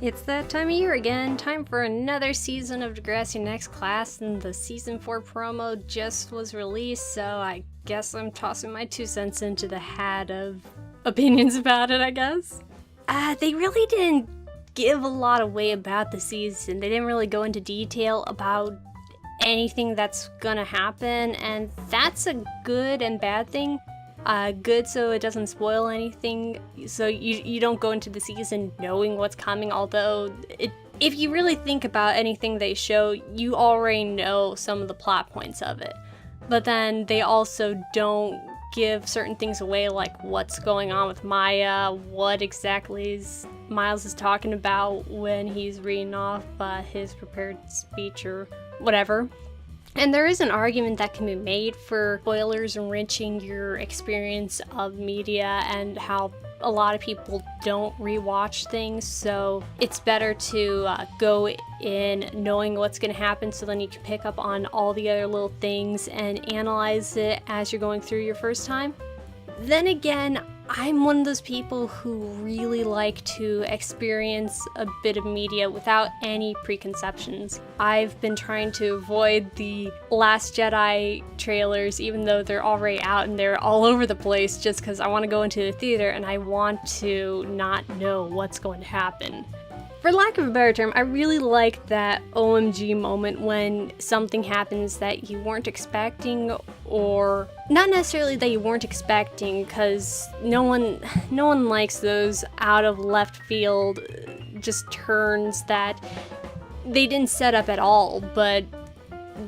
It's that time of year again, time for another season of Degrassi Next Class, and the Season 4 promo just was released, so I guess I'm tossing my 2 cents into the hat of opinions about it, I guess. They really didn't give a lot away about the season. They didn't really go into detail about anything that's gonna happen, and that's a good and bad thing. Good so it doesn't spoil anything, so you don't go into the season knowing what's coming, although if you really think about anything they show, you already know some of the plot points of it. But then they also don't give certain things away, like what's going on with Maya, what exactly Miles is talking about when he's reading off his prepared speech or whatever. And there is an argument that can be made for spoilers enriching your experience of media and how a lot of people don't rewatch things, so it's better to go in knowing what's going to happen so then you can pick up on all the other little things and analyze it as you're going through your first time. Then again, I'm one of those people who really like to experience a bit of media without any preconceptions. I've been trying to avoid the Last Jedi trailers, even though they're already out and they're all over the place, just because I want to go into the theater and I want to not know what's going to happen. For lack of a better term, I really like that OMG moment when something happens that you weren't expecting, or not necessarily that you weren't expecting, because no one likes those out of left field just turns that they didn't set up at all, but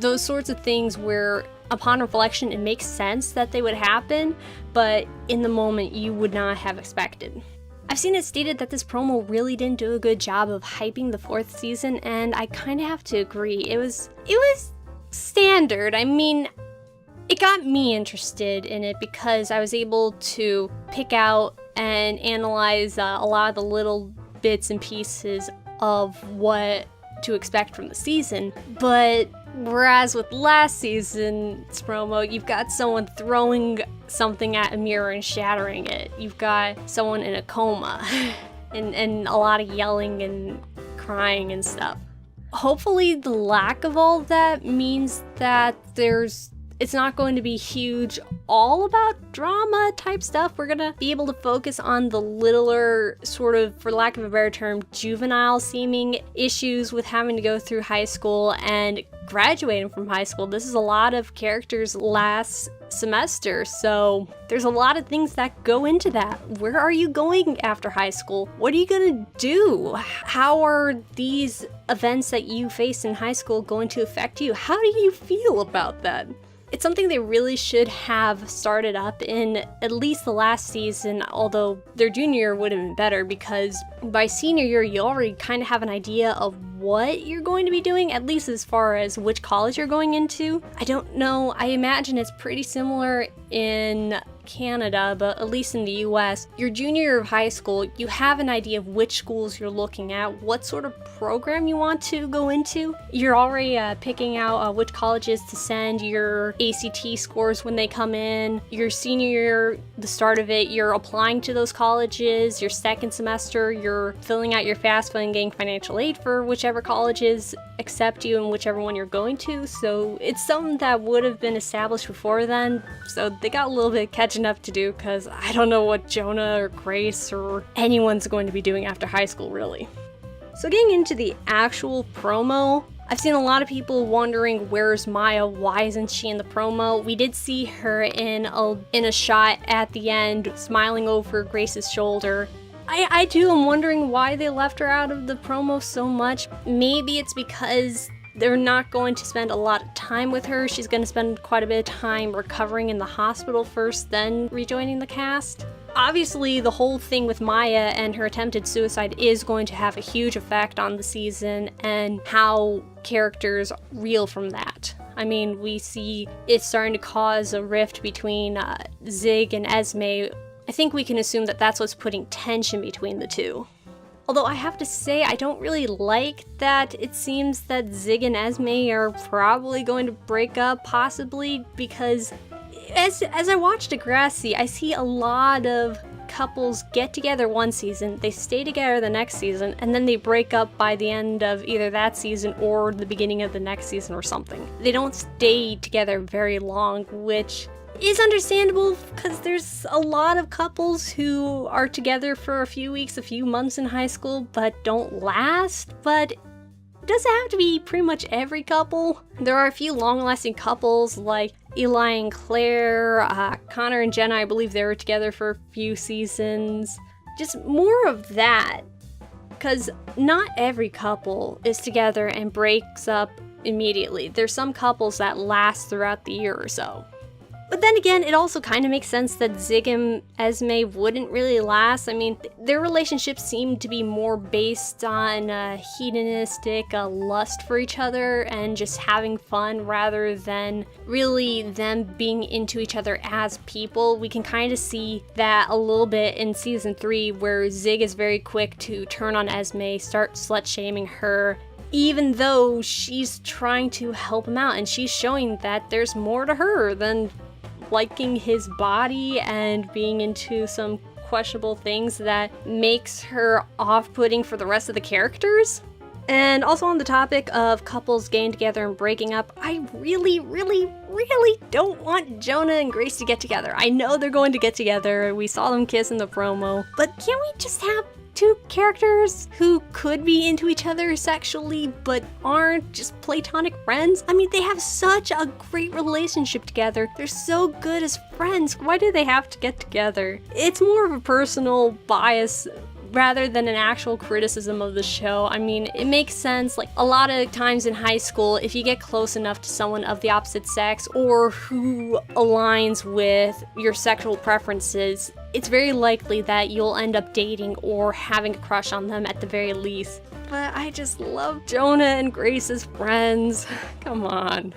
those sorts of things where upon reflection it makes sense that they would happen, but in the moment you would not have expected. I've seen it stated that this promo really didn't do a good job of hyping the 4th season, and I kind of have to agree. It was standard. I mean, it got me interested in it because I was able to pick out and analyze a lot of the little bits and pieces of what to expect from the season. But whereas with last season's promo, you've got someone throwing something at a mirror and shattering it. You've got someone in a coma and a lot of yelling and crying and stuff. Hopefully the lack of all of that means that it's not going to be huge all about drama type stuff. We're gonna be able to focus on the littler, sort of, for lack of a better term, juvenile seeming issues with having to go through high school and graduating from high school. This is a lot of characters last semester, so there's a lot of things that go into that. Where are you going after high school? What are you gonna do? How are these events that you face in high school going to affect you? How do you feel about that? It's something they really should have started up in at least the last season, although their junior year would have been better, because by senior year you already kind of have an idea of what you're going to be doing, at least as far as which college you're going into. I don't know, I imagine it's pretty similar in Canada, but at least in the US, your junior year of high school, you have an idea of which schools you're looking at, what sort of program you want to go into. You're already picking out which colleges to send, your ACT scores when they come in. Your senior year, the start of it, you're applying to those colleges. Your second semester, you're filling out your FAFSA and getting financial aid for whichever colleges accept you and whichever one you're going to. So it's something that would have been established before then, so they got a little bit of catching up to do, because I don't know what Jonah or Grace or anyone's going to be doing after high school, really. So getting into the actual promo, I've seen a lot of people wondering, where's Maya? Why isn't she in the promo? We did see her in a shot at the end, smiling over Grace's shoulder. I too am wondering why they left her out of the promo so much. Maybe it's because they're not going to spend a lot of time with her. She's going to spend quite a bit of time recovering in the hospital first, then rejoining the cast. Obviously, the whole thing with Maya and her attempted suicide is going to have a huge effect on the season and how characters reel from that. I mean, we see it's starting to cause a rift between Zig and Esme. I think we can assume that that's what's putting tension between the two. Although I have to say, I don't really like that it seems that Zig and Esme are probably going to break up, possibly, because as I watch Degrassi, I see a lot of couples get together one season, they stay together the next season, and then they break up by the end of either that season or the beginning of the next season or something. They don't stay together very long, which is understandable because there's a lot of couples who are together for a few weeks, a few months in high school, but don't last. But does it have to be pretty much every couple? There are a few long-lasting couples like Eli and Claire, Connor and Jenna. I believe they were together for a few seasons. Just more of that, because not every couple is together and breaks up immediately. There's some couples that last throughout the year or so. But then again, it also kind of makes sense that Zig and Esme wouldn't really last. I mean, their relationship seemed to be more based on hedonistic lust for each other and just having fun rather than really them being into each other as people. We can kind of see that a little bit in season 3 where Zig is very quick to turn on Esme, start slut-shaming her, even though she's trying to help him out and she's showing that there's more to her than liking his body and being into some questionable things that makes her off-putting for the rest of the characters. And also on the topic of couples getting together and breaking up, I really don't want Jonah and Grace to get together. I know they're going to get together, we saw them kiss in the promo, but can't we just have two characters who could be into each other sexually but aren't, just platonic friends? I mean, they have such a great relationship together. They're so good as friends. Why do they have to get together? It's more of a personal bias rather than an actual criticism of the show. I mean, it makes sense. Like, a lot of times in high school, if you get close enough to someone of the opposite sex or who aligns with your sexual preferences, it's very likely that you'll end up dating or having a crush on them at the very least. But I just love Jonah and Grace as friends. Come on.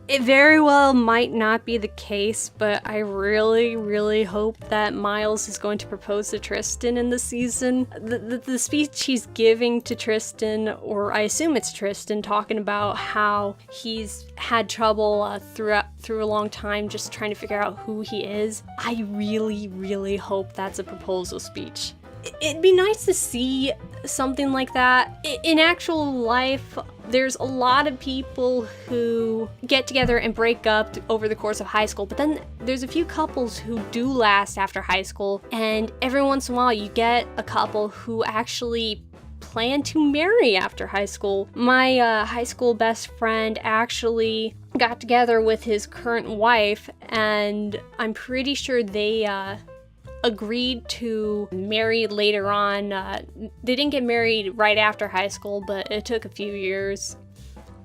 It very well might not be the case, but I really hope that Miles is going to propose to Tristan in the season. The speech he's giving to Tristan, or I assume it's Tristan, talking about how he's had trouble through a long time just trying to figure out who he is. I really hope that's a proposal speech. It'd be nice to see something like that. In actual life, there's a lot of people who get together and break up over the course of high school, but then there's a few couples who do last after high school, and every once in a while you get a couple who actually plan to marry after high school. My high school best friend actually got together with his current wife, and I'm pretty sure they agreed to marry later on. They didn't get married right after high school, but it took a few years.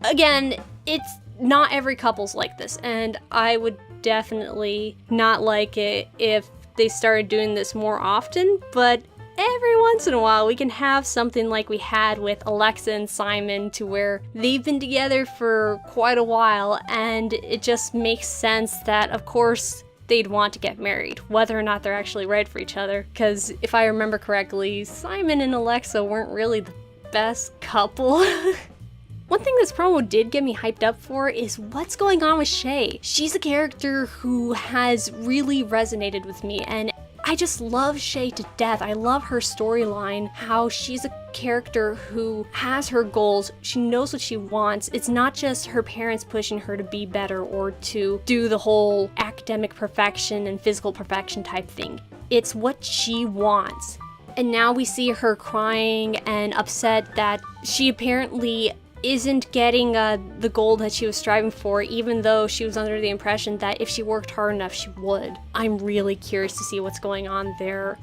Again, it's not every couple's like this, and I would definitely not like it if they started doing this more often, but every once in a while we can have something like we had with Alexa and Simon, to where they've been together for quite a while, and it just makes sense that, of course, they'd want to get married, whether or not they're actually right for each other. Because if I remember correctly, Simon and Alexa weren't really the best couple. One thing this promo did get me hyped up for is what's going on with Shay. She's a character who has really resonated with me, and I just love Shay to death. I love her storyline, how she's a character who has her goals, she knows what she wants. It's not just her parents pushing her to be better or to do the whole academic perfection and physical perfection type thing. It's what she wants. And now we see her crying and upset that she apparently isn't getting the goal that she was striving for, even though she was under the impression that if she worked hard enough, she would. I'm really curious to see what's going on there.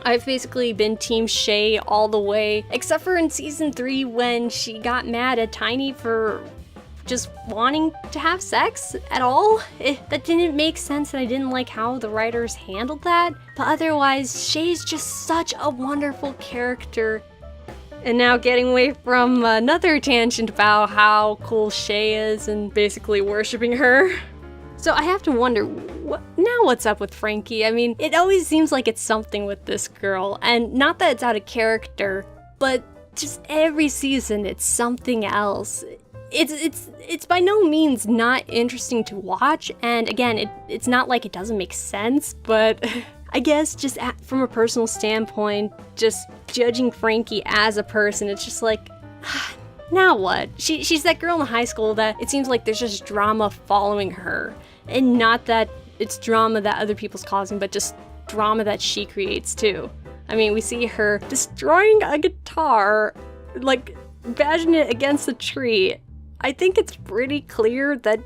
I've basically been Team Shay all the way, except for in season 3 when she got mad at Tiny for just wanting to have sex at all. That didn't make sense, and I didn't like how the writers handled that. But otherwise, Shay's just such a wonderful character. And now getting away from another tangent about how cool Shay is and basically worshipping her. So I have to wonder, what's up with Frankie? I mean, it always seems like it's something with this girl, and not that it's out of character, but just every season it's something else. It's by no means not interesting to watch, and again, it's not like it doesn't make sense, but I guess just from a personal standpoint, just judging Frankie as a person, it's just like, now what? She's that girl in high school that it seems like there's just drama following her. And not that it's drama that other people's causing, but just drama that she creates too. I mean, we see her destroying a guitar, like bashing it against a tree. I think it's pretty clear that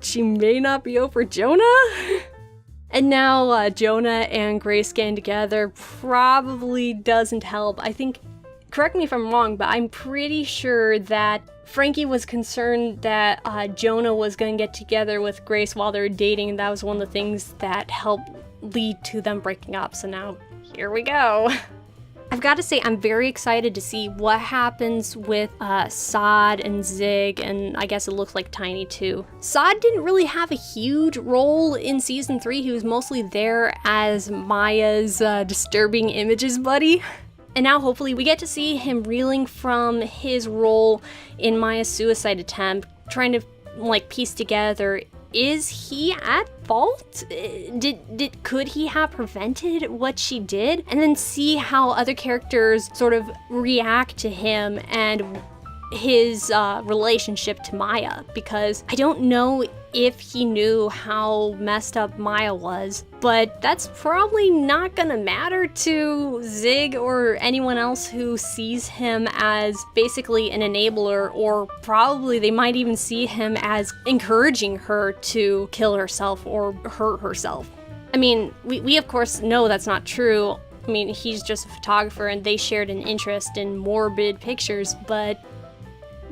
she may not be over Jonah. And now Jonah and Grace getting together probably doesn't help. I think, correct me if I'm wrong, but I'm pretty sure that Frankie was concerned that Jonah was going to get together with Grace while they were dating, and that was one of the things that helped lead to them breaking up. So now, here we go. I've got to say, I'm very excited to see what happens with Sod and Zig, and I guess it looks like Tiny too. Sod didn't really have a huge role in season 3. He was mostly there as Maya's disturbing images buddy. And now hopefully we get to see him reeling from his role in Maya's suicide attempt, trying to like piece together, is he at fault? Could he have prevented what she did? And then see how other characters sort of react to him and his relationship to Maya, because I don't know if he knew how messed up Maya was, but that's probably not gonna matter to Zig or anyone else who sees him as basically an enabler, or probably they might even see him as encouraging her to kill herself or hurt herself. I mean, we of course know that's not true. I mean, he's just a photographer and they shared an interest in morbid pictures, but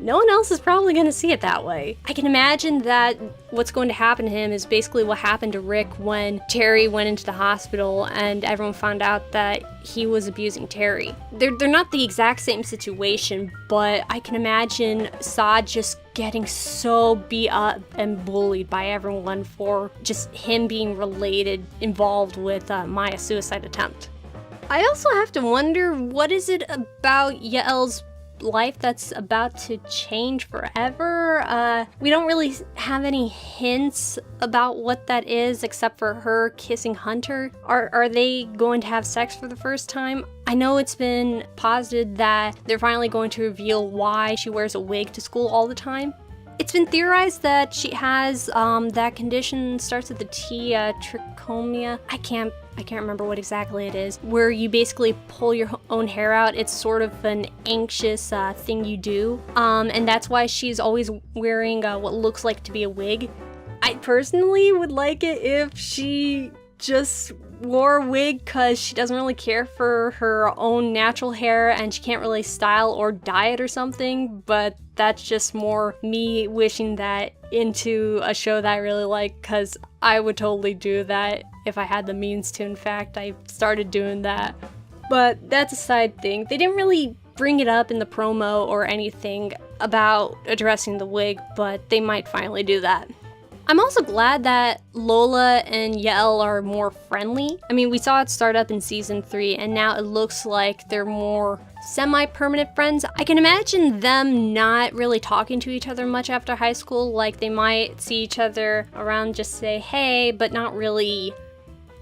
no one else is probably going to see it that way. I can imagine that what's going to happen to him is basically what happened to Rick when Terry went into the hospital and everyone found out that he was abusing Terry. They're not the exact same situation, but I can imagine Sod just getting so beat up and bullied by everyone for just him being involved with Maya's suicide attempt. I also have to wonder, what is it about Yael's life that's about to change forever? We don't really have any hints about what that is except for her kissing Hunter. Are they going to have sex for the first time? I know it's been posited that they're finally going to reveal why she wears a wig to school all the time. It's been theorized that she has that condition, starts with the T, trichomia. I can't remember what exactly it is, where you basically pull your own hair out. It's sort of an anxious thing you do, and that's why she's always wearing what looks like to be a wig. I personally would like it if she just wore a wig because she doesn't really care for her own natural hair and she can't really style or dye it or something, but that's just more me wishing that into a show that I really like, because I would totally do that if I had the means to. In fact, I started doing that. But that's a side thing. They didn't really bring it up in the promo or anything about addressing the wig, but they might finally do that. I'm also glad that Lola and Yael are more friendly. I mean, we saw it start up in season 3, and now it looks like they're more semi-permanent friends. I can imagine them not really talking to each other much after high school. Like, they might see each other around, just say hey, but not really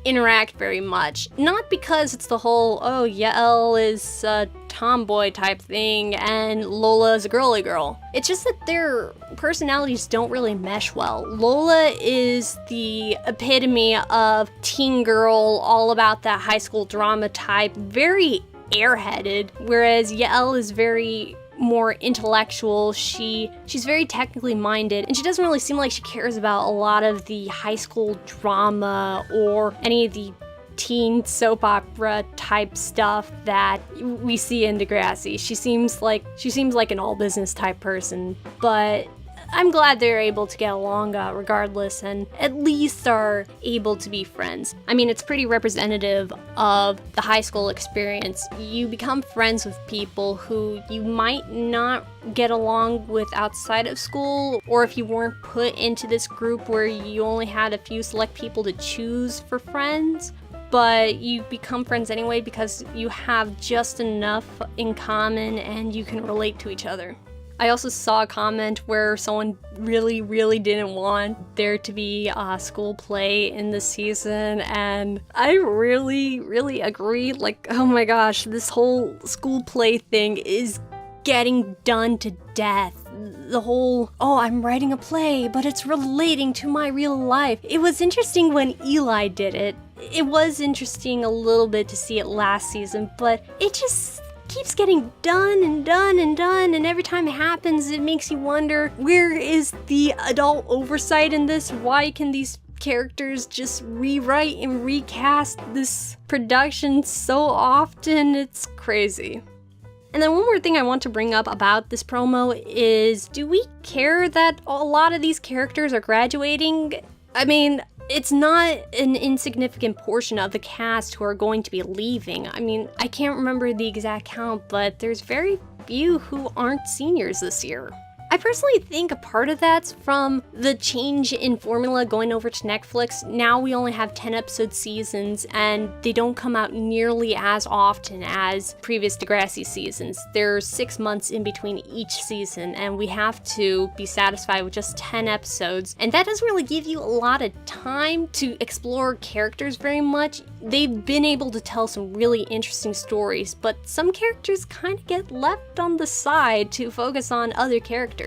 interact very much. Not because it's the whole, oh, Yael is a tomboy type thing and Lola is a girly girl. It's just that their personalities don't really mesh well. Lola is the epitome of teen girl, all about that high school drama type, very airheaded, whereas Yael is very more intellectual. She's very technically minded, and she doesn't really seem like she cares about a lot of the high school drama or any of the teen soap opera type stuff that we see in Degrassi. She seems like an all business type person, but I'm glad they're able to get along regardless, and at least are able to be friends. I mean, it's pretty representative of the high school experience. You become friends with people who you might not get along with outside of school, or if you weren't put into this group where you only had a few select people to choose for friends, but you become friends anyway because you have just enough in common and you can relate to each other. I also saw a comment where someone really didn't want there to be school play in the season, and I really agree. Like, oh my gosh, this whole school play thing is getting done to death. The whole, oh, I'm writing a play, but it's relating to my real life. It was interesting when Eli did it. It was interesting a little bit to see it last season, but it just keeps getting done, and every time it happens, it makes you wonder, where is the adult oversight in this? Why can these characters just rewrite and recast this production so often? It's crazy. And then one more thing I want to bring up about this promo is, do we care that a lot of these characters are graduating? I mean, it's not an insignificant portion of the cast who are going to be leaving. I mean, I can't remember the exact count, but there's very few who aren't seniors this year. I personally think a part of that's from the change in formula going over to Netflix. Now we only have 10 episode seasons, and they don't come out nearly as often as previous Degrassi seasons. There's 6 months in between each season, and we have to be satisfied with just 10 episodes. And that doesn't really give you a lot of time to explore characters very much. They've been able to tell some really interesting stories, but some characters kind of get left on the side to focus on other characters.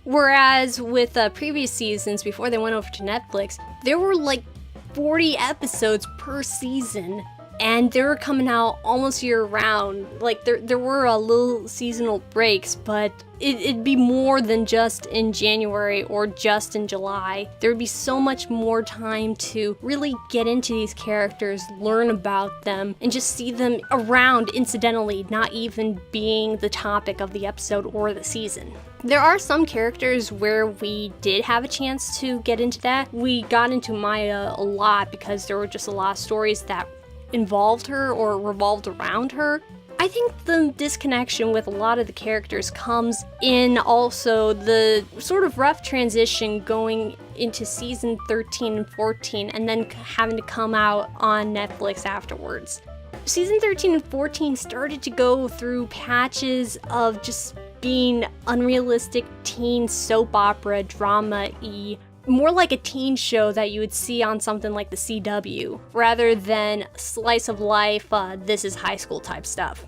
Whereas with previous seasons, before they went over to Netflix, there were like 40 episodes per season, and they were coming out almost year round. Like there were a little seasonal breaks, but it'd be more than just in January or just in July. There would be so much more time to really get into these characters, learn about them, and just see them around incidentally, not even being the topic of the episode or the season. There are some characters where we did have a chance to get into that. We got into Maya a lot because there were just a lot of stories that involved her or revolved around her. I think the disconnection with a lot of the characters comes in also the sort of rough transition going into season 13 and 14 and then having to come out on Netflix afterwards. Season 13 and 14 started to go through patches of just being unrealistic teen soap opera drama-y, more like a teen show that you would see on something like the CW, rather than slice of life, this is high school type stuff.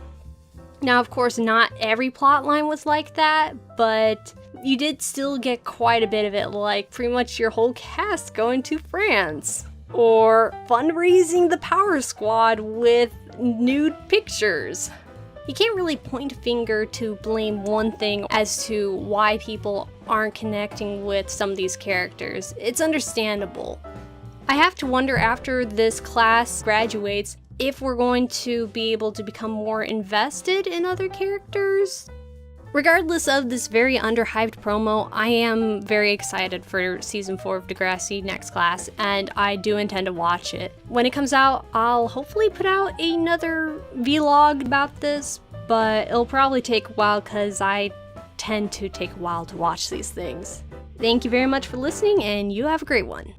Now, of course, not every plotline was like that, but you did still get quite a bit of it, like pretty much your whole cast going to France, or fundraising the Power Squad with nude pictures. You can't really point a finger to blame one thing as to why people aren't connecting with some of these characters. It's understandable. I have to wonder after this class graduates if we're going to be able to become more invested in other characters. Regardless of this very underhyped promo, I am very excited for season 4 of Degrassi Next Class, and I do intend to watch it. When it comes out, I'll hopefully put out another vlog about this, but it'll probably take a while because I tend to take a while to watch these things. Thank you very much for listening, and you have a great one.